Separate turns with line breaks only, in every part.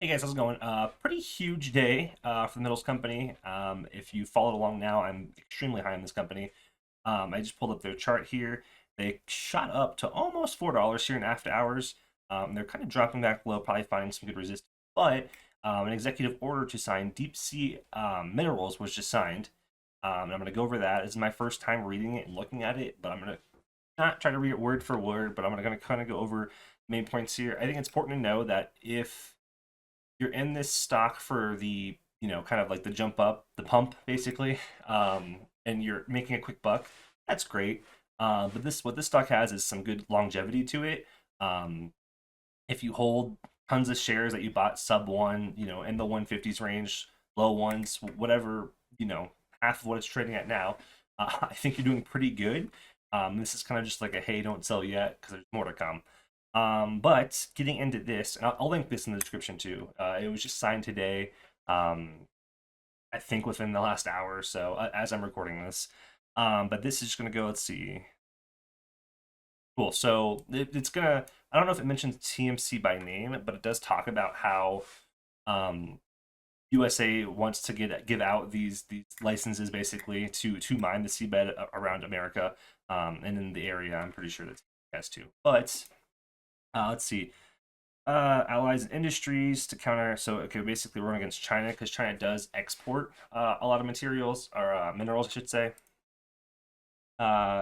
Hey guys, how's it going? Pretty huge day for the Metals Company. If you followed along now, I'm extremely high on this company. I just pulled up their chart here. They shot up to almost $4 here in after hours. They're kind of dropping back low, probably finding some good resistance. But an executive order to sign Deep Sea Minerals was just signed. And I'm going to go over that. This is my first time reading it and looking at it, but I'm going to not try to read it word for word, but I'm going to kind of go over main points here. I think it's important to know that if you're in this stock for the kind of like the jump up, the pump basically, and you're making a quick buck. That's great. But this what this stock has is some good longevity to it. Um, if you hold tons of shares that you bought sub one, in the 150s range, low ones, whatever, half of what it's trading at now, I think you're doing pretty good. This is kind of just like a hey, don't sell yet because there's more to come. But getting into this, and I'll link this in the description too. It was just signed today. Um, I think within the last hour or so, as I'm recording this. But this is just gonna go. Let's see. Cool. So it's gonna. I don't know if it mentions TMC by name, but it does talk about how um, USA wants to give out these licenses basically to mine the seabed around America, and in the area. I'm pretty sure that has to. But let's see. Allies and industries to counter. So, okay, basically, we're against China because China does export a lot of materials or minerals, I should say.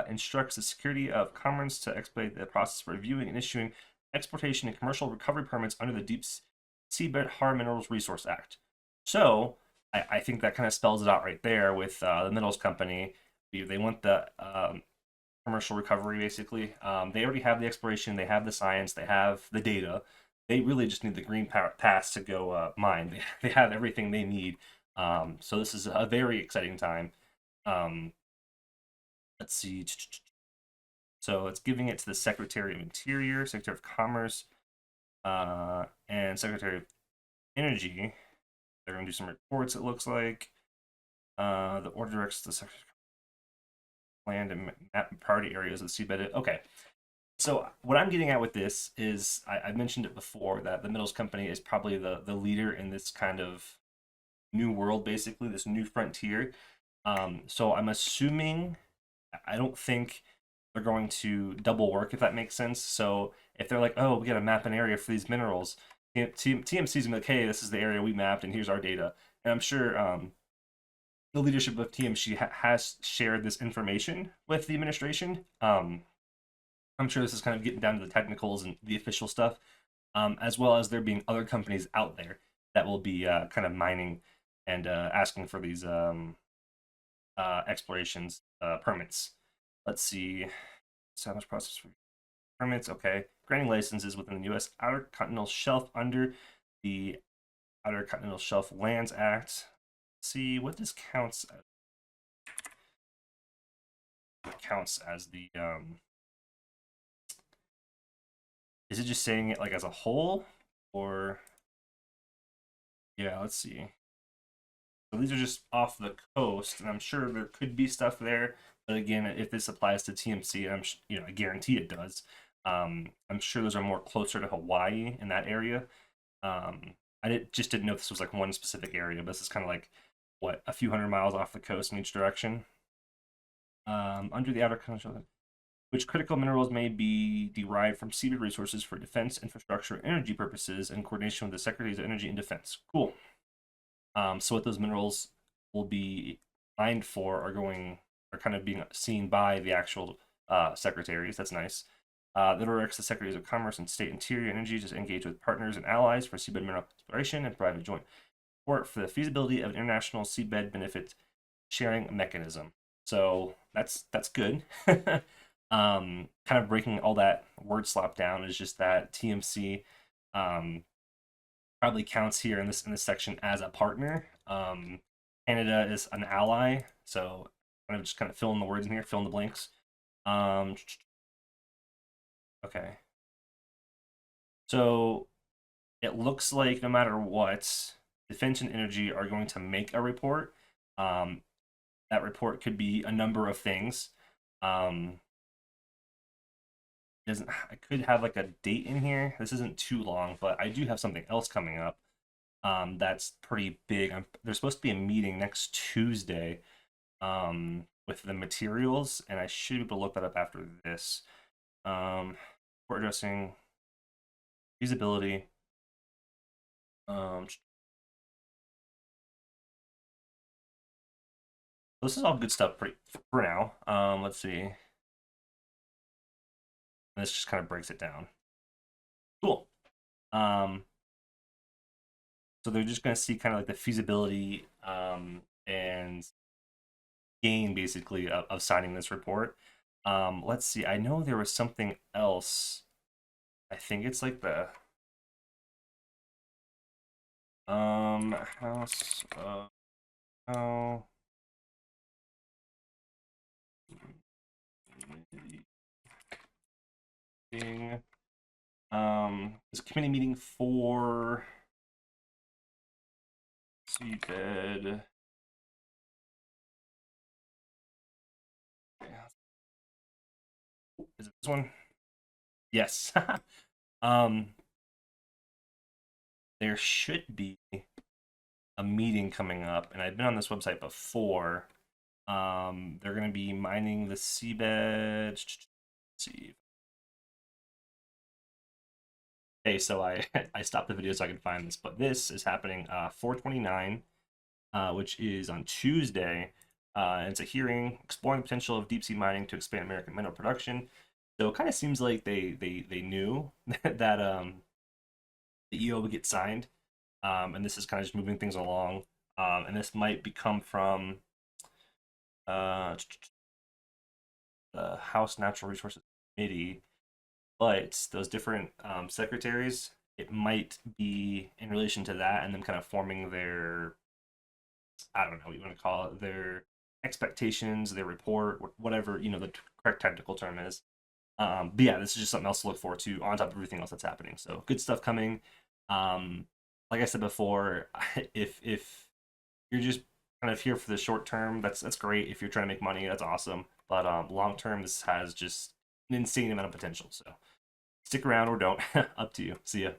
Instructs the Security of Commerce to expedite the process for reviewing and issuing exportation and commercial recovery permits under the Deep Seabed Hard Minerals Resource Act. So, I think that kind of spells it out right there with the Minerals Company. They want the commercial recovery basically. They already have the exploration, they have the science, they have the data. They really just need the green pass to go mine. They have everything they need. So this is a very exciting time. Um, let's see. So it's giving it to the Secretary of Interior, Secretary of Commerce, and Secretary of Energy. They're going to do some reports, it looks like. The order directs the Secretary of Land and map priority areas of the seabed. Okay, so what I'm getting at with this is I mentioned it before that the Middles Company is probably the leader in this kind of new world, basically this new frontier. So I'm assuming I don't think they're going to double work if that makes sense. So if they're like, oh, we got to map an area for these minerals, TMC's gonna be like, hey, this is the area we mapped, and here's our data. And I'm sure the leadership of TMC has shared this information with the administration. I'm sure this is kind of getting down to the technicals and the official stuff, as well as there being other companies out there that will be kind of mining and asking for these explorations permits. Let's see. Established process for permits. Okay. Granting licenses within the U.S. Outer Continental Shelf under the Outer Continental Shelf Lands Act. Let's see what this counts as the is it just saying it like as a whole or yeah, let's see. So these are just off the coast, and I'm sure there could be stuff there. But again, if this applies to TMC, I guarantee it does. I'm sure those are more closer to Hawaii in that area. Just didn't know if this was like one specific area, but this is kind of like what a few hundred miles off the coast in each direction. Under the outer continental, which critical minerals may be derived from seabed resources for defense, infrastructure, and energy purposes in coordination with the Secretaries of Energy and Defense. Cool. So what those minerals will be mined for are kind of being seen by the actual secretaries. That's nice. That directs the Secretaries of Commerce and State Interior and Energy to engage with partners and allies for seabed mineral exploration and provide a joint support for the feasibility of an international seabed benefit sharing mechanism. So that's good. Kind of breaking all that word slop down is just that TMC um, probably counts here in this section as a partner. Canada is an ally, so kind of fill in the words in here, fill in the blanks. Um, okay, so it looks like no matter what, defense and energy are going to make a report. Um, that report could be a number of things. Um, doesn't I could have like a date in here. This isn't too long, but I do have something else coming up. That's pretty big. There's supposed to be a meeting next Tuesday with the materials, and I should be able to look that up after this. We're addressing feasibility. This is all good stuff for now. Let's see. This just kind of breaks it down. Cool. Um, so they're just going to see kind of like the feasibility and gain basically of signing this report. Let's see. I know there was something else. I think it's like the house oh meeting this committee meeting for seabed. Is it this one? Yes. um there should be a meeting coming up, and I've been on this website before. They're going to be mining the seabed. Let's see. Okay, so I I stopped the video so I could find this, but this is happening 4/29, which is on Tuesday. And it's a hearing exploring the potential of deep sea mining to expand American mineral production. So it kind of seems like they knew that the EO would get signed, and this is kind of just moving things along. And this might become from uh, the House Natural Resources Committee, but those different secretaries, it might be in relation to that, and them kind of forming their, I don't know what you want to call it, their expectations, their report, whatever the correct technical term is. But yeah, this is just something else to look forward to on top of everything else that's happening. So good stuff coming. Um, like I said before, if you're just kind of here for the short term, that's great. If you're trying to make money, that's awesome. But long term, this has just an insane amount of potential. So stick around or don't. Up to you. See ya.